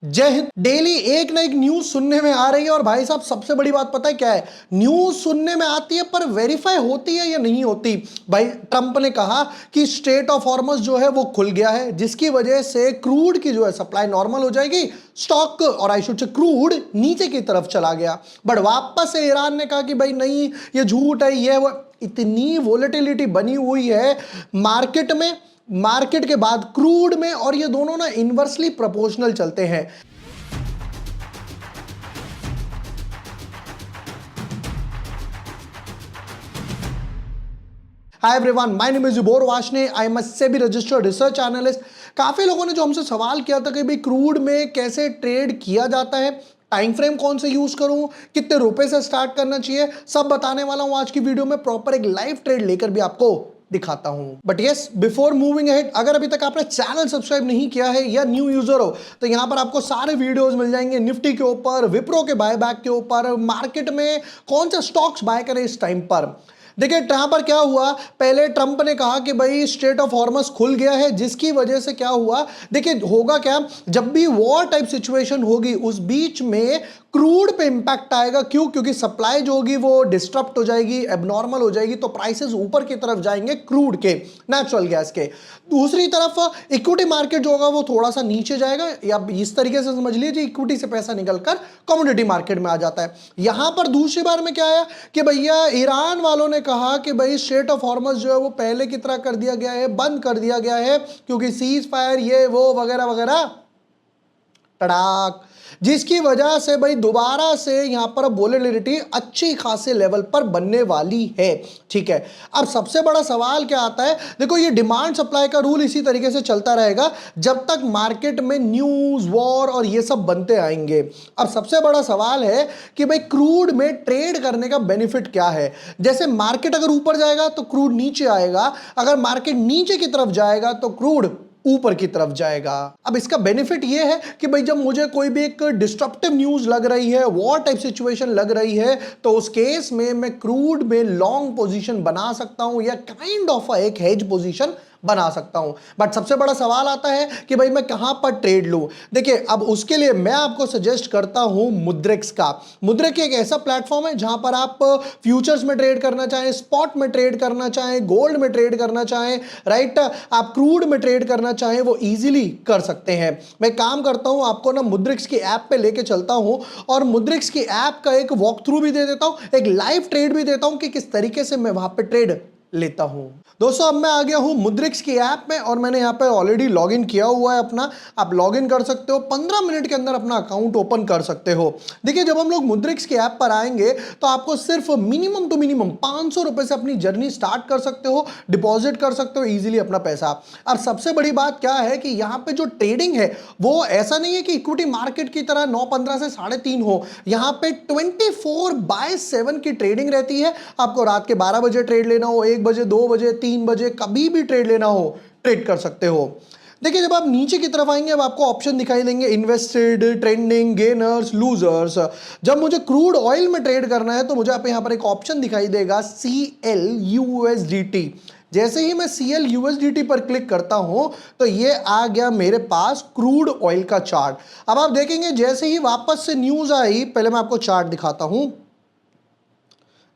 जय हिंद। डेली एक ना एक न्यूज सुनने में आ रही है और भाई साहब सबसे बड़ी बात पता है क्या है? न्यूज सुनने में आती है पर वेरीफाई होती है या नहीं होती। भाई ट्रंप ने कहा कि स्ट्रेट ऑफ हॉर्मस जो है वो खुल गया है, जिसकी वजह से क्रूड की जो है सप्लाई नॉर्मल हो जाएगी, स्टॉक और आई शुड से क्रूड नीचे की तरफ चला गया। बट वापस से ईरान ने कहा कि भाई नहीं, ये झूठ है, ये वो। इतनी वोलेटिलिटी बनी हुई है मार्केट के बाद क्रूड में, और ये दोनों ना इनवर्सली प्रोपोर्शनल चलते हैं। Hi everyone, my name is Jubor Washne. I am a SEBI registered research analyst. काफी लोगों ने जो हमसे सवाल किया था कि भाई क्रूड में कैसे ट्रेड किया जाता है, टाइम फ्रेम कौन से यूज करूं, कितने रुपए से स्टार्ट करना चाहिए, सब बताने वाला हूं आज की वीडियो में। प्रॉपर एक लाइव ट्रेड लेकर भी आपको दिखाता हूं। But yes, before moving ahead, अगर अभी तक आपने चैनल सब्सक्राइब नहीं किया है या न्यू यूजर हो तो यहां पर आपको सारे वीडियोस मिल जाएंगे निफ्टी के ऊपर, विप्रो के बायबैक के ऊपर, मार्केट में कौन से स्टॉक्स बाय करें इस टाइम पर। देखिए यहां पर क्या हुआ, पहले ट्रंप ने कहा कि भाई स्ट्रेट ऑफ हॉर्मस खुल गया है, जिसकी वजह से क्या हुआ, देखिए होगा क्या, जब भी वॉर टाइप सिचुएशन होगी उस बीच में क्रूड पे इंपैक्ट आएगा। क्यों? क्योंकि सप्लाई जो होगी वो डिस्टर्ब हो जाएगी, एबनॉर्मल हो जाएगी, तो प्राइसेस ऊपर की तरफ जाएंगे क्रूड के, नेचुरल गैस के। दूसरी तरफ इक्विटी मार्केट जो होगा वो थोड़ा सा नीचे जाएगा, या इस तरीके से समझ लीजिए इक्विटी से पैसा निकलकर कमोडिटी मार्केट में आ जाता है। यहां पर दूसरी बार में क्या आया कि भैया ईरान वालों ने कहा कि भाई स्ट्रेट ऑफ हॉर्मस जो है वो पहले की तरह कर दिया गया है, बंद कर दिया गया है, क्योंकि सीज फायर ये वो वगैरह वगैरह, तड़ाक, जिसकी वजह से भाई दोबारा से यहां पर वोलेटिलिटी अच्छी खासे लेवल पर बनने वाली है। ठीक है, अब सबसे बड़ा सवाल क्या आता है, देखो ये डिमांड सप्लाई का रूल इसी तरीके से चलता रहेगा जब तक मार्केट में न्यूज वॉर और ये सब बनते आएंगे। अब सबसे बड़ा सवाल है कि भाई क्रूड में ट्रेड करने का बेनिफिट क्या है। जैसे मार्केट अगर ऊपर जाएगा तो क्रूड नीचे आएगा, अगर मार्केट नीचे की तरफ जाएगा तो क्रूड ऊपर की तरफ जाएगा। अब इसका बेनिफिट यह है कि भाई जब मुझे कोई भी एक डिस्ट्रप्टिव न्यूज लग रही है, वॉर टाइप सिचुएशन लग रही है, तो उस केस में मैं क्रूड में लॉन्ग पोजीशन बना सकता हूं या काइंड ऑफ एक हेज पोजीशन बना सकता हूं। बट सबसे बड़ा सवाल आता है कि भाई मैं कहां पर ट्रेड लूं। देखिए अब उसके लिए मैं आपको सजेस्ट करता हूं मुद्रिक्स का। मुद्रिक एक ऐसा प्लेटफॉर्म है जहां पर आप फ्यूचर्स में ट्रेड करना चाहें, स्पॉट में ट्रेड करना चाहें, गोल्ड में ट्रेड करना चाहें, राइट, आप क्रूड में ट्रेड करना चाहें, वो इजीली कर सकते हैं। मैं काम करता हूं, आपको ना मुद्रिक्स की ऐप पे लेके चलता हूं और मुद्रिक्स की ऐप का एक वॉक थ्रू भी दे देता हूं, एक लाइव ट्रेड भी देता हूं कि किस तरीके से मैं वहां पे ट्रेड लेता हूं। दोस्तों अब मैं आ गया हूं मुद्रिक्स की ऐप में और मैंने यहां पे ऑलरेडी लॉगिन किया हुआ है अपना। आप लॉगिन कर सकते हो, 15 मिनट के अंदर अपना अकाउंट ओपन कर सकते हो। देखिए जब हम लोग मुद्रिक्स की ऐप पर आएंगे तो आपको सिर्फ मिनिमम टू मिनिमम 500 रुपए से अपनी जर्नी स्टार्ट कर सकते हो, डिपॉजिट कर सकते हो इजीली अपना पैसा। अब सबसे बड़ी बात क्या है कि यहां पे जो ट्रेडिंग है वो ऐसा नहीं है कि इक्विटी मार्केट की तरह 9:15 से 3:30 हो। यहां पे 24/7 की ट्रेडिंग रहती है। आपको रात के 12 बजे ट्रेड लेना हो, 1 बजे, 2 बजे, 3 बजे, कभी भी ट्रेड लेना हो ट्रेड कर सकते हो। देखिए जब आप नीचे की तरफ आएंगे अब आपको ऑप्शन दिखाई देंगे, इन्वेस्टेड, ट्रेंडिंग, गेनर्स, लूजर्स। जब मुझे क्रूड ऑयल में ट्रेड करना है तो मुझे आप यहां पर एक ऑप्शन दिखाई देगा CL/USDT। जैसे ही मैं CL/USDT पर क्लिक करता हूं तो ये आ गया मेरे पास क्रूड ऑयल का चार्ट। अब आप देखेंगे जैसे ही वापस से न्यूज आई, पहले मैं आपको चार्ट दिखाता हूं।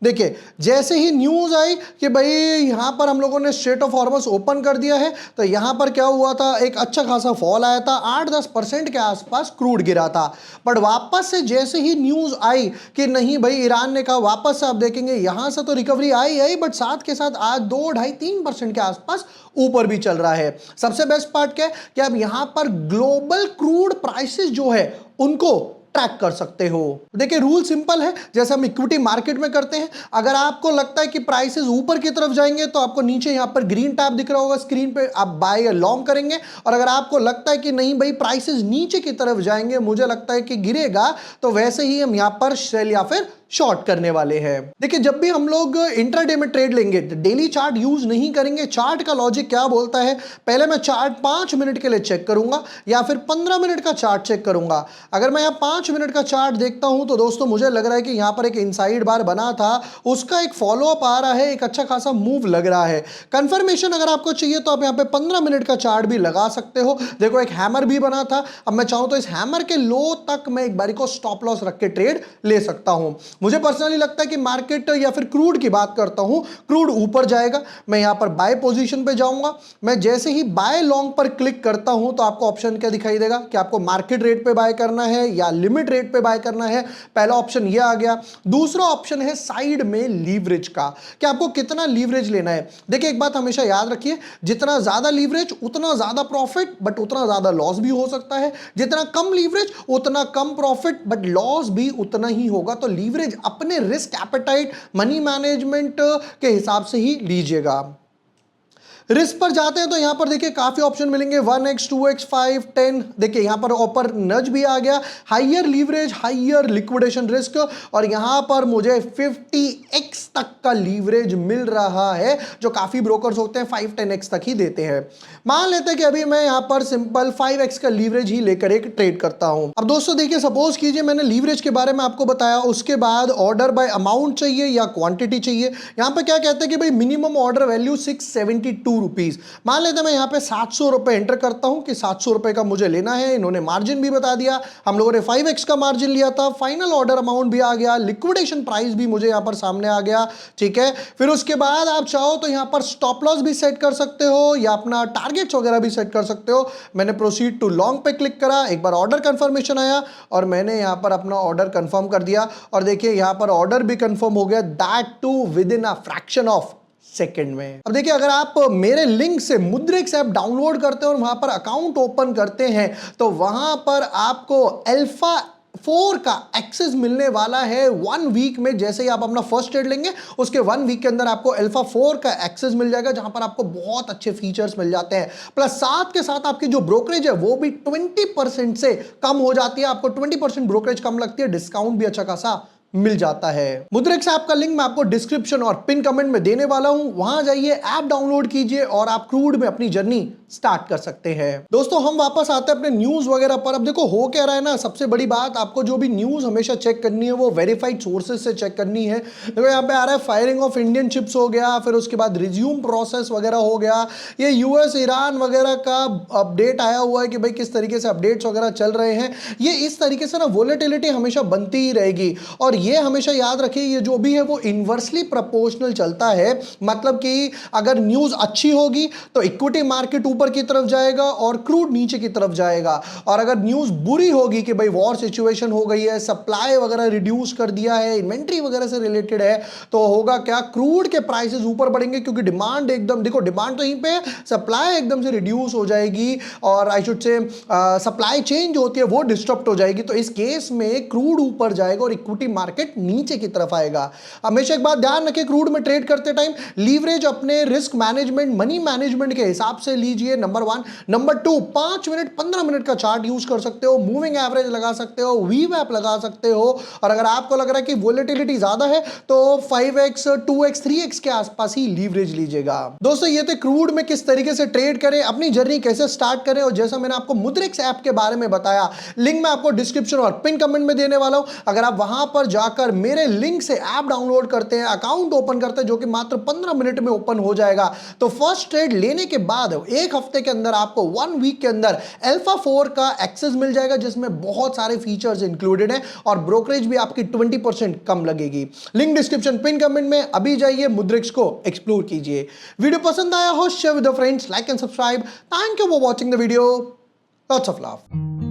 देखिए जैसे ही न्यूज आई कि भाई यहां पर हम लोगों ने स्ट्रेट ऑफ हॉर्मस ओपन कर दिया है, तो यहां पर क्या हुआ था, एक अच्छा खासा फॉल आया था, 8-10% के आसपास क्रूड गिरा था। बट वापस से जैसे ही न्यूज आई कि नहीं भाई ईरान ने कहा, वापस से आप देखेंगे यहां से तो रिकवरी आई, बट साथ के साथ आज 2-2.5-3% के आसपास ऊपर भी चल रहा है। सबसे बेस्ट पार्ट क्या है कि अब यहां पर ग्लोबल क्रूड प्राइसेस जो है उनको ट्रैक कर सकते हो। देखिए रूल सिंपल है, जैसे हम इक्विटी मार्केट में करते हैं। अगर आपको लगता है कि प्राइसेस ऊपर की तरफ जाएंगे तो आपको नीचे यहां पर ग्रीन टैब दिख रहा होगा स्क्रीन पे, आप बाय या लॉन्ग करेंगे। और अगर आपको लगता है कि नहीं भाई प्राइसेस नीचे की तरफ जाएंगे, मुझे लगता है कि गिरेगा, तो वैसे ही हम यहां पर सेल या फिर शॉर्ट करने वाले हैं। देखिए जब भी हम लोग इंट्राडे में ट्रेड लेंगे डेली चार्ट यूज नहीं करेंगे। चार्ट का लॉजिक क्या बोलता है, पहले मैं चार्ट 5 मिनट के लिए चेक करूंगा या फिर 15 मिनट का चार्ट चेक करूंगा। अगर मैं यहाँ 5 मिनट का चार्ट देखता हूं तो दोस्तों मुझे लग रहा है कि यहाँ पर एक इनसाइड बार बना था, उसका एक फॉलोअप आ रहा है, एक अच्छा खासा मूव लग रहा है। कंफर्मेशन अगर आपको चाहिए तो आप यहाँ पे 15 मिनट का चार्ट भी लगा सकते हो। देखो एक हैमर भी बना था, अब मैं चाहूं तो इस हैमर के लो तक मैं एक बारी को स्टॉप लॉस रख के ट्रेड ले सकता हूं। मुझे पर्सनली लगता है कि मार्केट या फिर क्रूड की बात करता हूं, क्रूड ऊपर जाएगा, मैं यहां पर बाय पोजीशन पे जाऊंगा। मैं जैसे ही बाय लॉन्ग पर क्लिक करता हूं तो आपको ऑप्शन क्या दिखाई देगा कि आपको मार्केट रेट पे बाय करना है या लिमिट रेट पे बाय करना है। पहला ऑप्शन ये आ गया। दूसरा ऑप्शन है साइड में लीवरेज का, कि आपको कितना लीवरेज लेना है। देखिए एक बात हमेशा याद रखिए, जितना ज्यादा लीवरेज उतना ज्यादा प्रॉफिट बट उतना ज्यादा लॉस भी हो सकता है, जितना कम लीवरेज उतना कम प्रॉफिट बट लॉस भी उतना ही होगा। तो लीवरेज अपने रिस्क एपेटाइट मनी मैनेजमेंट के हिसाब से ही लीजिएगा। रिस्क पर जाते हैं तो यहां पर देखिए काफी ऑप्शन मिलेंगे, 1x 2x 5 10। देखिए यहां पर ऊपर नज भी आ गया, higher leverage higher liquidation risk, और यहां पर मुझे 50x तक का लीवरेज मिल रहा है, जो काफी ब्रोकर्स होते हैं 5-10x तक ही देते हैं। मान लेते हैं कि अभी मैं यहां पर सिंपल 5x का लीवरेज ही लेकर एक ट्रेड करता हूं। अब दोस्तों देखिए सपोज कीजिए मैंने लीवरेज के बारे में आपको बताया, उसके बाद ऑर्डर बाय अमाउंट चाहिए या क्वांटिटी चाहिए। यहां पर क्या कहते हैं कि भाई मिनिमम ऑर्डर वैल्यू 672 रुपीज। मान लेते हैं मैं यहां पे 700 रुपए एंटर करता हूं कि 700 रुपए का मुझे लेना है। इन्होंने मार्जिन भी बता दिया, हम लोगों ने 5x का मार्जिन लिया था, फाइनल ऑर्डर अमाउंट भी आ गया, लिक्विडेशन प्राइस भी मुझे यहां पर सामने आ गया। ठीक है, फिर उसके बाद आप चाहो तो यहां पर स्टॉप लॉस भी सेट कर सकते हो या अपना टारगेट्स वगैरह भी सेट कर सकते हो। मैंने प्रोसीड टू लॉन्ग पे क्लिक करा, एक बार ऑर्डर कंफर्मेशन आया और मैंने यहां पर अपना ऑर्डर कंफर्म कर दिया। और देखिए यहां पर ऑर्डर भी कंफर्म हो गया, that too within a fraction of second में। अब देखिए अगर आप मेरे लिंक से मुद्रिक्स ऐप डाउनलोड करते हैं और वहां पर अकाउंट ओपन करते हैं तो वहां पर आपको अल्फा 4 का एक्सेस मिलने वाला है 1 वीक में। जैसे ही आप अपना फर्स्ट ट्रेड लेंगे उसके 1 वीक के अंदर आपको अल्फा 4 का एक्सेस मिल जाएगा, जहां पर आपको बहुत अच्छे फीचर्स मिल जाते हैं। प्लस साथ के साथ आपकी जो ब्रोकरेज है वो भी 20% से कम हो जाती है, आपको 20% ब्रोकरेज कम लगती है, डिस्काउंट भी अच्छा खासा मिल जाता है। मुद्रिक्स ऐप का लिंक मैं आपको डिस्क्रिप्शन और पिन कमेंट में देने वाला हूं, वहां जाइए, ऐप डाउनलोड कीजिए और आप क्रूड में अपनी जर्नी स्टार्ट कर सकते हैं। दोस्तों हम वापस आते हैं अपने न्यूज वगैरह पर। अब देखो हो क्या रहा है ना, सबसे बड़ी बात आपको जो भी न्यूज हमेशा चेक करनी है वो वेरीफाइड सोर्सेज से चेक करनी है। देखो यहाँ पे आ रहा है फायरिंग ऑफ इंडियन शिप्स हो गया, फिर उसके बाद रिज्यूम प्रोसेस वगैरह हो गया। ये यूएस ईरान वगैरह का अपडेट आया हुआ है कि भाई किस तरीके से अपडेट्स वगैरह चल रहे हैं। ये इस तरीके से ना वोलेटिलिटी हमेशा बनती ही रहेगी, और ये हमेशा याद रखिए ये जो भी है वो इनवर्सली प्रोपोर्शनल चलता है। मतलब कि अगर न्यूज अच्छी होगी तो इक्विटी मार्केट ऊपर की तरफ जाएगा और क्रूड नीचे की तरफ जाएगा, और अगर न्यूज बुरी होगी कि भाई वॉर सिचुएशन हो गई है, सप्लाई वगैरह रिड्यूस कर दिया है, इन्वेंट्री वगैरह से रिलेटेड है, तो होगा क्या, क्रूड के प्राइसेस ऊपर बढ़ेंगे क्योंकि डिमांड एकदम, देखो डिमांड तो यहीं पे है, सप्लाई एकदम से रिड्यूस हो जाएगी और I should say supply change होती है वो डिस्टर्ब हो जाएगी। तो इस केस में क्रूड ऊपर जाएगा और इक्विटी मार्केट नीचे की तरफ आएगा। हमेशा एक बात ध्यान रखें, क्रूड में ट्रेड करते टाइम लीवरेज अपने रिस्क मैनेजमेंट मनी मैनेजमेंट के हिसाब से लीजिए, नंबर 1। नंबर 2, 5 मिनट 15 मिनट का चार्ट यूज कर सकते हो, मूविंग एवरेज लगा सकते हो, वीवैप लगा सकते हो, और अगर आपको लग रहा है कि वोलेटिलिटी ज्यादा है तो 5x 2x 3x के आसपास ही लीवरेज लीजिएगा। दोस्तों ये थे क्रूड में किस तरीके से ट्रेड करें, अपनी जर्नी कैसे स्टार्ट करें, और जैसा मैंने आपको मुद्रिक्स ऐप के बारे में बताया, लिंक मैं आपको डिस्क्रिप्शन और पिन कमेंट में देने वाला हूं। अगर आप वहां पर जाकर मेरे लिंक से ऐप डाउनलोड करते हैं, अकाउंट ओपन करते हैं, जो कि मात्र 15 मिनट में ओपन हो जाएगा, तो फर्स्ट ट्रेड लेने के बाद एक हफ्ते के अंदर आपको 1 वीक के अंदर अल्फा 4 का एक्सेस मिल जाएगा, जिसमें बहुत सारे फीचर्स इंक्लूडेड हैं और ब्रोकरेज भी आपकी 20% कम लगेगी। लिंक डिस्क्रिप्शन पिन कमेंट में, अभी जाइए मुद्रिक्स को एक्सप्लोर कीजिए। वीडियो पसंद आया हो share with friends, like and subscribe. Thank you for watching the video, lots of love.